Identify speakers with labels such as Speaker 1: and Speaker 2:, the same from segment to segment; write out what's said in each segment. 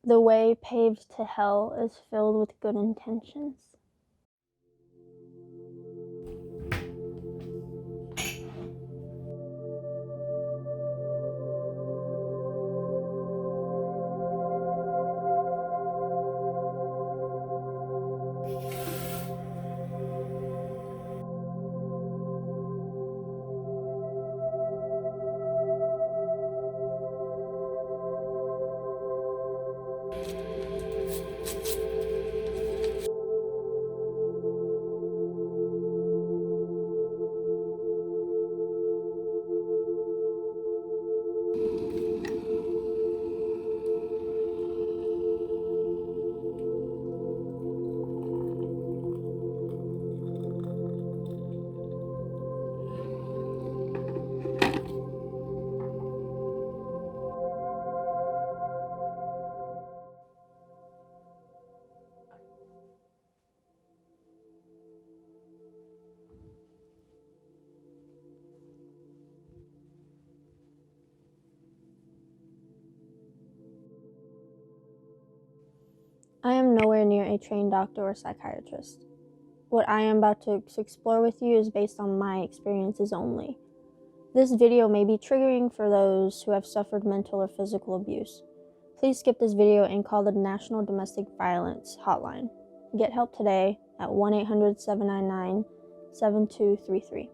Speaker 1: The way paved to hell is filled with good intentions. I am nowhere near a trained doctor or psychiatrist. What I am about to explore with you is based on my experiences only. This video may be triggering for those who have suffered mental or physical abuse. Please skip this video and call the National Domestic Violence Hotline. Get help today at 1-800-799-7233.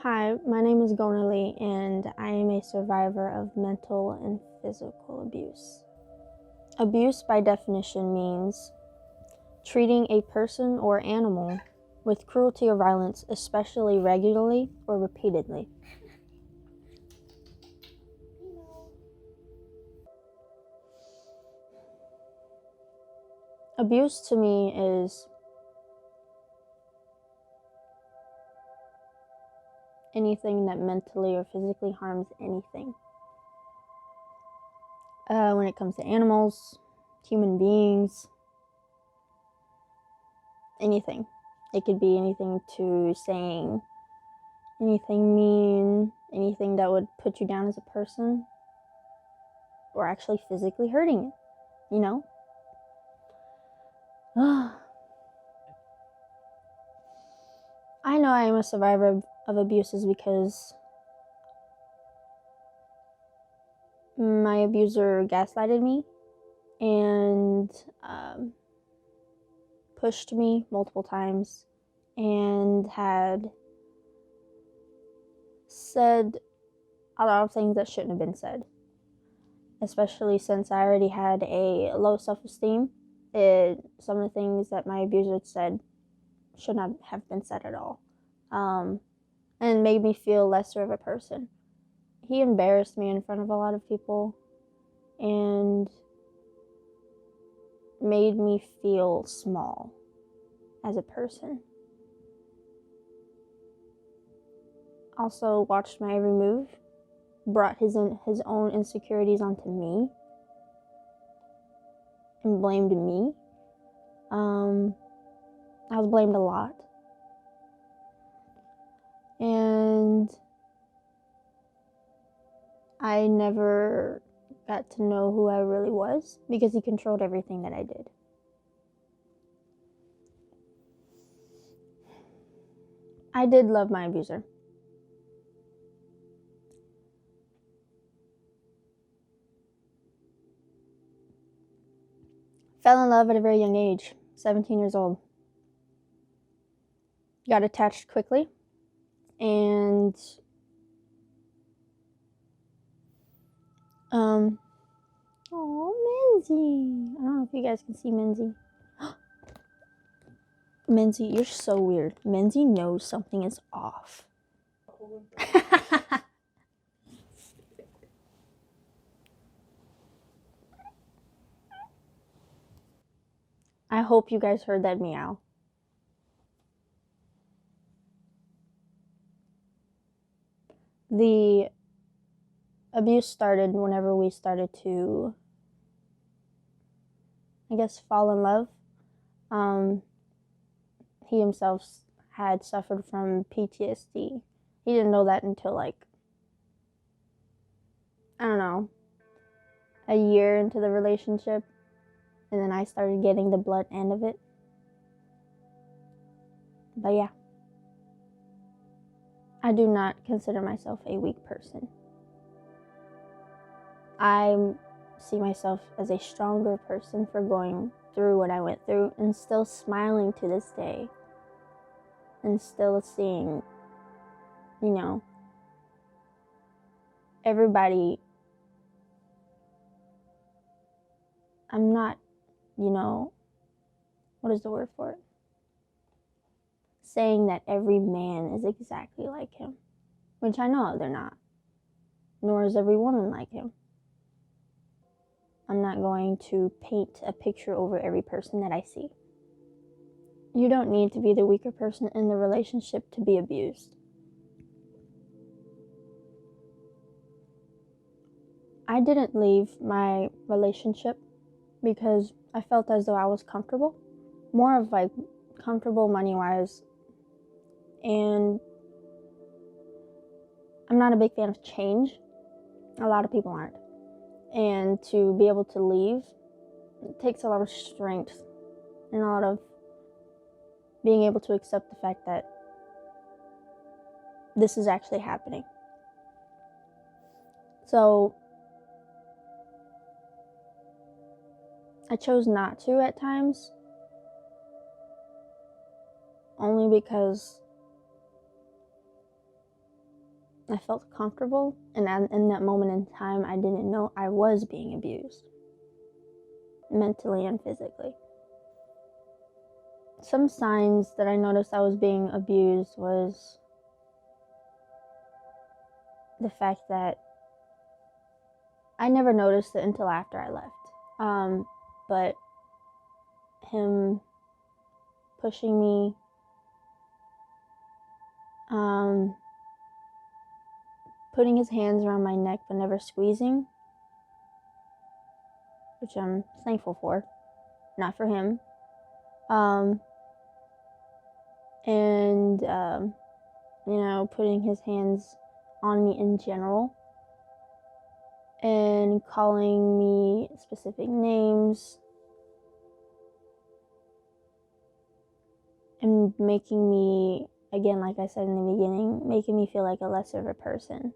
Speaker 1: Hi, my name is Gaonha and I am a survivor of mental and physical abuse. Abuse, by definition, means treating a person or animal with cruelty or violence, especially regularly or repeatedly. Abuse to me is anything that mentally or physically harms anything. When it comes to animals, human beings, anything. It could be anything to saying anything mean, anything that would put you down as a person, or actually physically hurting you, you know? I know I am a survivor of abuses because my abuser gaslighted me and pushed me multiple times and had said a lot of things that shouldn't have been said, especially since I already had a low self-esteem. Some of the things that my abuser said should not have been said at all, and made me feel lesser of a person. He embarrassed me in front of a lot of people and made me feel small as a person. Also watched my every move, brought his own insecurities onto me, and blamed me. I was blamed a lot. And I never got to know who I really was because he controlled everything that I did. I did love my abuser. Fell in love at a very young age, 17 years old. Got attached quickly, and Menzie. I don't know if you guys can see Menzie. Menzie, you're so weird. Menzie knows something is off. I hope you guys heard that meow. The abuse started whenever we started to, I guess, fall in love. He himself had suffered from PTSD. he didn't know that until like, I don't know, a year into the relationship. And then I started getting the blunt end of it. But yeah, I do not consider myself a weak person. I see myself as a stronger person for going through what I went through and still smiling to this day. And still seeing, you know, everybody. I'm not, you know, what is the word for it? Saying that every man is exactly like him, which I know they're not. Nor is every woman like him. I'm not going to paint a picture over every person that I see. You don't need to be the weaker person in the relationship to be abused. I didn't leave my relationship because I felt as though I was comfortable. More of like comfortable money-wise. And I'm not a big fan of change. A lot of people aren't. And to be able to leave, it takes a lot of strength and a lot of being able to accept the fact that this is actually happening. So I chose not to at times, only because I felt comfortable, and in that moment in time, I didn't know I was being abused, mentally and physically. Some signs that I noticed I was being abused was the fact that I never noticed it until after I left. But him pushing me, putting his hands around my neck but never squeezing, which I'm thankful for, not for him. And you know, putting his hands on me in general and calling me specific names and making me, again, like I said in the beginning, making me feel like a lesser of a person.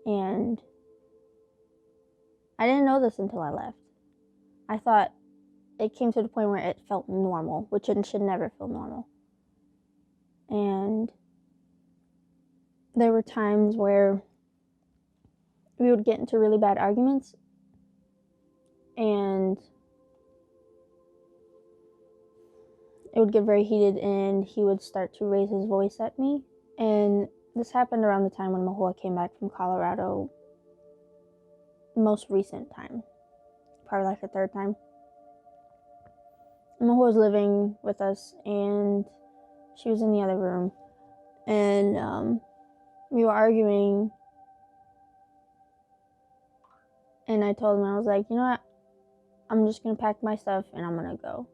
Speaker 1: And I didn't know this until I left. I thought it came to the point where it felt normal, which it should never feel normal. And there were times where we would get into really bad arguments, and it would get very heated, and he would start to raise his voice at me. And this happened around the time when Mahua came back from Colorado, most recent time, probably like the third time. Mahua was living with us, and she was in the other room, and we were arguing, and I told him, I was like, you know what, I'm just gonna pack my stuff and I'm gonna go.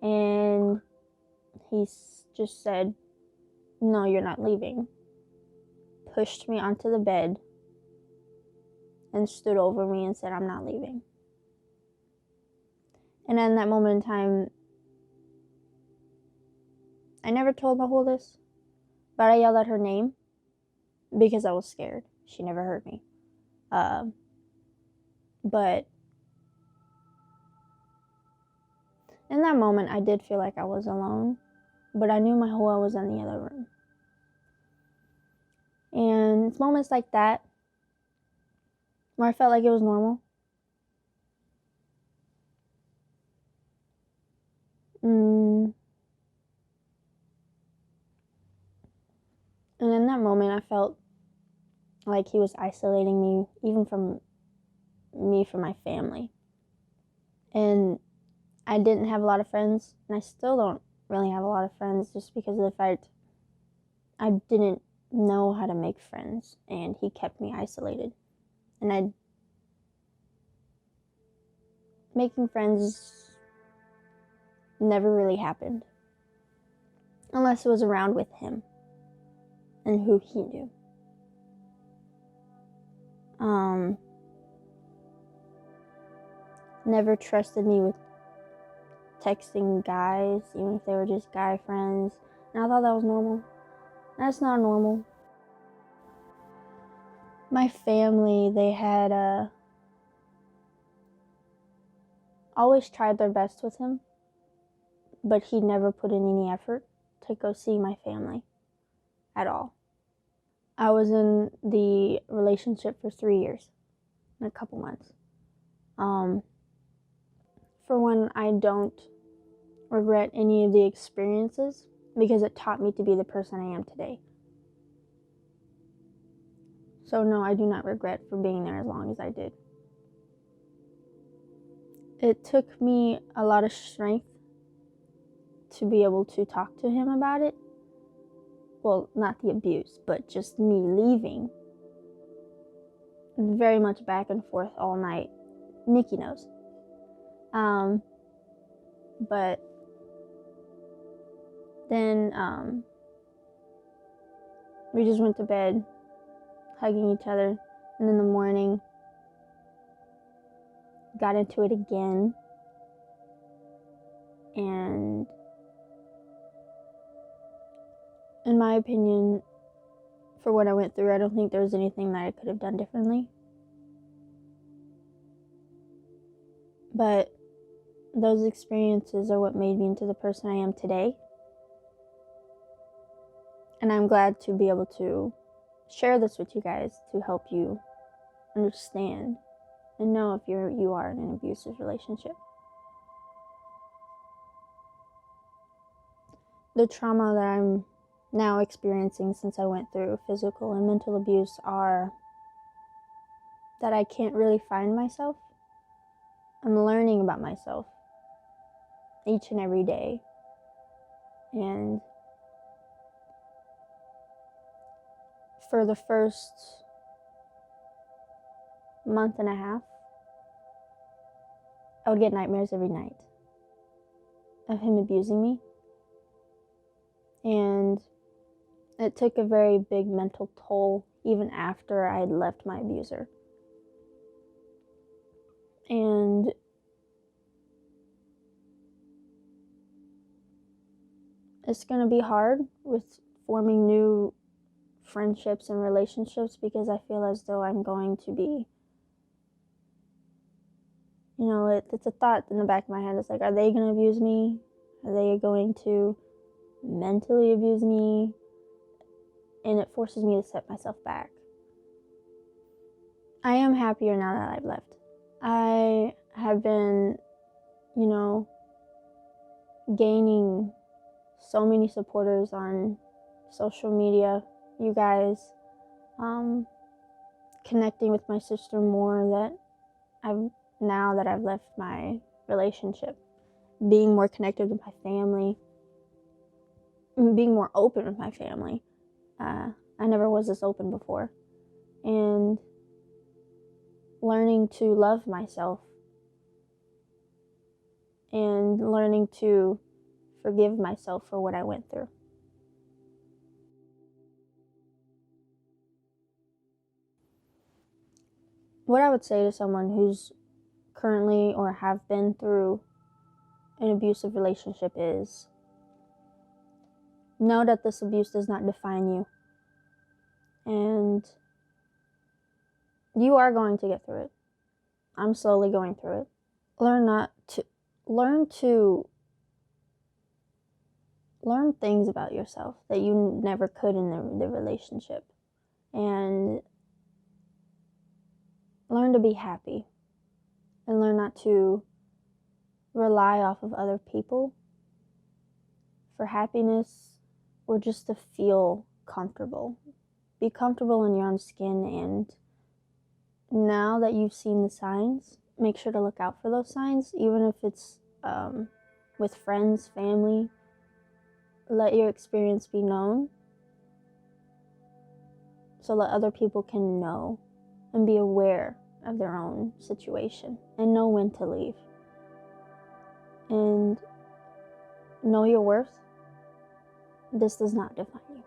Speaker 1: And he just said, no, you're not leaving. Pushed me onto the bed and stood over me and said, I'm not leaving. And in that moment in time, I never told Mahua this, but I yelled at her name because I was scared. She never heard me. But in that moment, I did feel like I was alone, but I knew Mahua was in the other room. And it's moments like that where I felt like it was normal. And in that moment, I felt like he was isolating me, even from my family. And I didn't have a lot of friends, and I still don't really have a lot of friends, just because of the fact I didn't know how to make friends, and he kept me isolated. And making friends never really happened, unless it was around with him and who he knew. Never trusted me with texting guys, even if they were just guy friends. And I thought that was normal. That's not normal. My family, they had always tried their best with him, but he never put in any effort to go see my family at all. I was in the relationship for 3 years and a couple months. For one, I don't regret any of the experiences because it taught me to be the person I am today. So no, I do not regret for being there as long as I did. It took me a lot of strength to be able to talk to him about it. Well, not the abuse, but just me leaving. Very much back and forth all night. Nikki knows. But then we just went to bed, hugging each other, and in the morning, got into it again, and in my opinion, for what I went through, I don't think there was anything that I could have done differently. But those experiences are what made me into the person I am today. And I'm glad to be able to share this with you guys to help you understand and know if you are in an abusive relationship. The trauma that I'm now experiencing since I went through physical and mental abuse are that I can't really find myself. I'm learning about myself each and every day. And for the first month and a half, I would get nightmares every night of him abusing me. And it took a very big mental toll even after I had left my abuser. And it's going to be hard with forming new friendships and relationships because I feel as though I'm going to be, it's a thought in the back of my head. It's like, are they going to abuse me? Are they going to mentally abuse me? And it forces me to set myself back. I am happier now that I've left. I have been, gaining so many supporters on social media. You guys, connecting with my sister more now that I've left my relationship. Being more connected with my family. Being more open with my family. I never was this open before. And learning to love myself. And learning to forgive myself for what I went through. What I would say to someone who's currently or have been through an abusive relationship is know that this abuse does not define you. And you are going to get through it. I'm slowly going through it. Learn things about yourself that you never could in the relationship. And learn to be happy. And learn not to rely off of other people for happiness or just to feel comfortable. Be comfortable in your own skin, and now that you've seen the signs, make sure to look out for those signs, even if it's with friends, family. Let your experience be known so that other people can know and be aware of their own situation and know when to leave. And know your worth. This does not define you.